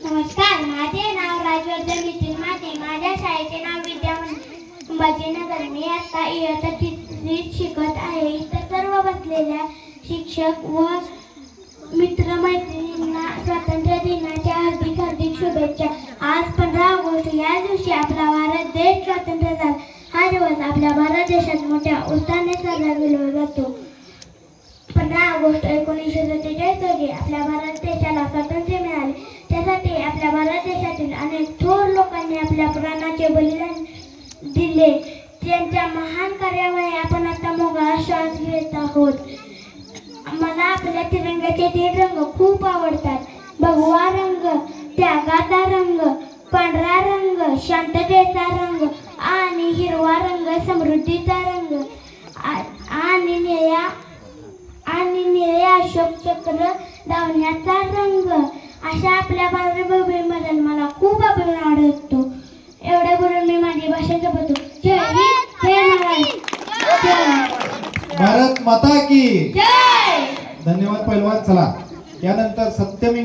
नमस्कार, माझे नाव राजवर्धन नितीन माते. माझ्या शाळेचे नाव विद्यामंदिर संभाजीनगर. मी आता इयत्ता 3रीत शिकत आहे. इतर सर्व बसलेल्या शिक्षक व मित्रमैत्रिणींना स्वातंत्र्य दिनाच्या हार्दिक हार्दिक शुभेच्छा. आज 15 ऑगस्ट या दिवशी आपला भारत देश स्वातंत्र्य झाला. हा दिवस आपल्या भारत देशात मोठ्या उत्साहाने साजरा केला जातो. 15 ऑगस्ट 1947 रोजी आपल्या भारत देशाला स्वातंत्र्य मिळाले. त्यासाठी आपल्या भारत देशातील अनेक थोर लोकांनी आपल्या प्राणाचे बलिदान दिले. त्यांच्या महान कार्यामुळे आपण आता मोकळा श्वास घेत आहोत. मला आपल्या तिरंग्याचे 3 रंग खूप आवडतात. भगवा रंग, त्यागाचा रंग, पांढरा रंग, शांततेचा रंग आणि हिरवा रंग समृद्धीचा रंग आणि निळ्या अशोक चक्र धावण्याचा रंग अशा आपल्या भारतभूमीमध्ये मला खूप अभिमान वाटतो. एवढे बोलून मी माझी भाषा जपतो. जय हिंद, जय महाराष्ट्र, भारत माता की जय. धन्यवाद पैलवान. चला यानंतर सत्यमी